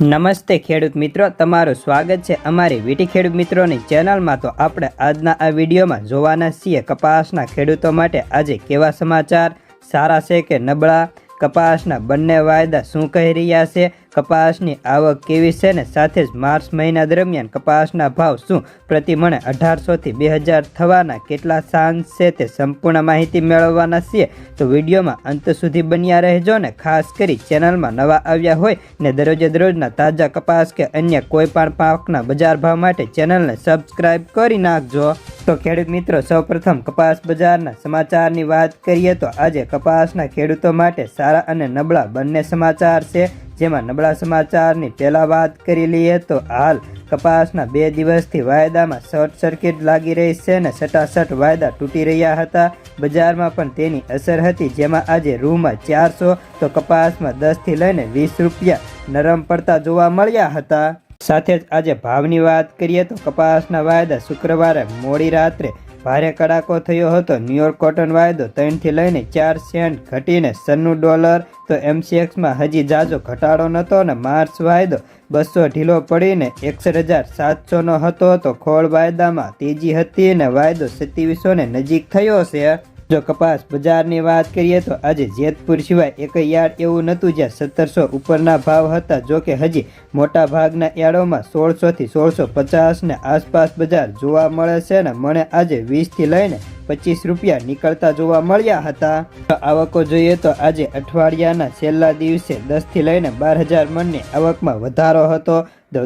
નમસ્તે ખેડૂત મિત્રો, તમારું સ્વાગત છે અમારી વીટી ખેડૂત મિત્રોની ચેનલમાં। તો આપણે આજના આ વિડીયોમાં જોવાના છીએ કપાસના ખેડૂતો માટે આજે કેવા સમાચાર, સારા છે કે નબળા, કપાસના બંને વાયદા શું કહી રહ્યા છે, કપાસની આવક કેવી છે ને સાથે જ માર્ચ મહિના દરમિયાન કપાસના ભાવ શું પ્રતિ મણે 1800 થી 2000 થવાના કેટલા ચાન્સ છે તે સંપૂર્ણ માહિતી મેળવવાના છીએ। તો વિડીયોમાં અંત સુધી બન્યા રહેજો ને ખાસ કરી ચેનલમાં નવા આવ્યા હોય ને દરરોજે દરરોજના તાજા કપાસ કે અન્ય કોઈ પણ પાકના બજાર ભાવ માટે ચેનલને સબસ્ક્રાઇબ કરી નાખજો। તો ખેડૂત મિત્રો, સૌપ્રથમ કપાસ બજારના સમાચારની વાત કરીએ તો આજે કપાસના ખેડૂતો માટે સારા અને નબળા બંને સમાચાર છે। જેમાં નબળા સમાચારની પહેલા વાત કરી લઈએ તો હાલ કપાસના 2 દિવસથી વાયદામાં શોર્ટ સર્કિટ લાગી રહી છે ને સટાસટ વાયદા તૂટી રહ્યા હતા। બજારમાં પણ તેની અસર હતી, જેમાં આજે રૂમાં 400 તો કપાસમાં 10 થી લઈને 20 રૂપિયા નરમ પડતા જોવા મળ્યા હતા। સાથે જ આજે ભાવની વાત કરીએ તો કપાસના વાયદા શુક્રવારે મોડી રાત્રે ભારે કડાકો થયો હતો। ન્યુયોર્ક કોટન વાયદો 3 થી લઈને 4 સેન્ટ ઘટીને $96 તો MCXમાં હજી જાજો ઘટાડો નહોતો ને માર્ચ વાયદો 200 ઢીલો પડીને 61,700 નો હતો। તો ખોળ વાયદામાં તેજી હતી ને વાયદો 2700 ને નજીક થયો છે। જો કપાસ બજારની વાત કરીએ તો આજે જેતપુર સિવાય એક યાર્ડ એવું નહોતું જ્યાં 1700 ઉપરના ભાવ હતા। જો કે હજી મોટા ભાગના યાર્ડોમાં 1600 થી 1650 ને આસપાસ બજાર જોવા મળે છે ને મને આજે 20 થી લઈને 25 રૂપિયા નીકળતા જોવા મળ્યા હતા। આવકો જોઈએ તો આજે અઠવાડિયાના છેલ્લા દિવસે 10 થી લઈને 12,000 મણની આવકમાં વધારો હતો।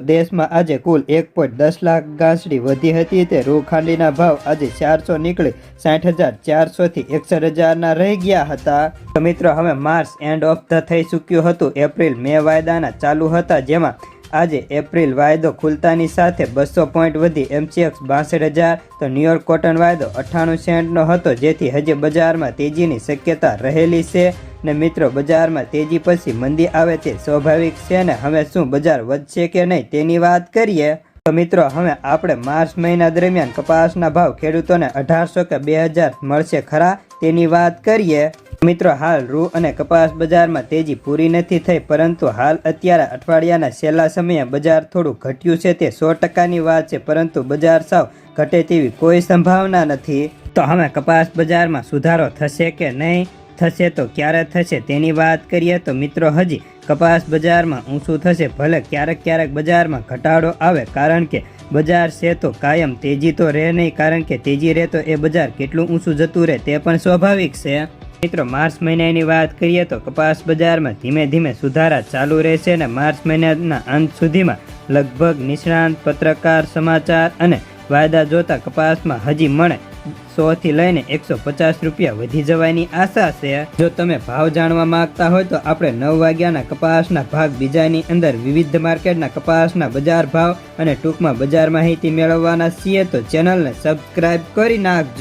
દેશમાં આજે કુલ 1.10 લાખ ગાંસડી વધી હતી। તે રૂ ખાંડીના ભાવ આજે 400 નીકળી 60,400 થી 61,000 ના રહી ગયા હતા। તો મિત્રો, હવે માર્ચ એન્ડ ઓફ ધ થઈ ચૂક્યું હતું। એપ્રિલ મે વાયદાના ચાલુ હતા, જેમાં આજે એપ્રિલ વાયદો ખુલતાની સાથે 200 પોઈન્ટ વધી MCX 62,000 તો ન્યુયોર્ક કોટન વાયદો 98 સેન્ટનો હતો, જેથી હજી બજારમાં તેજીની શક્યતા રહેલી છે ને મિત્રો, બજારમાં તેજી પછી મંદી આવે તે સ્વાભાવિક છે ને હવે શું બજાર વધશે કે નહીં તેની વાત કરીએ તો મિત્રો, હવે આપણે માર્ચ મહિના દરમિયાન કપાસના ભાવ ખેડૂતોને 1800 કે 2000 મળશે ખરા તેની વાત કરીએ। મિત્રો, હાલ રૂ અને કપાસ બજારમાં તેજી પૂરી નથી થઈ, પરંતુ હાલ અત્યારે અઠવાડિયાના છેલ્લા સમયે બજાર થોડું ઘટ્યું છે તે 100%ની વાત છે, પરંતુ બજાર સાવ ઘટે તેવી કોઈ સંભાવના નથી। તો હવે કપાસ બજારમાં સુધારો થશે કે નહીં, થશે તો ક્યારે થશે તેની વાત કરીએ તો મિત્રો, હજી કપાસ બજારમાં ઊંચું થશે, ભલે ક્યારેક ક્યારેક બજારમાં ઘટાડો આવે, કારણ કે બજાર છે તો કાયમ તેજી તો રહે નહીં, કારણ કે તેજી રહે તો એ બજાર કેટલું ઊંચું જતું રહે તે પણ સ્વાભાવિક છે। મિત્રો, માર્ચ મહિનાની વાત કરીએ તો કપાસ બજારમાં ધીમે ધીમે સુધારા ચાલુ રહેશે અને માર્ચ મહિનાના અંત સુધીમાં લગભગ નિષ્ણાંત, પત્રકાર, સમાચાર અને વાયદા જોતા કપાસમાં હજી મણે 100 થી લઈને 150 રૂપિયા વધી જવાની આશા છે। જો તમે ભાવ જાણવા માંગતા હોય તો આપણે 9 વાગ્યાના કપાસના ભાગ બીજાની અંદર વિવિધ માર્કેટના કપાસના બજાર ભાવ અને ટૂંકમાં બજાર માહિતી મેળવવાના છીએ, તો ચેનલને સબસ્ક્રાઇબ કરી નાખજો।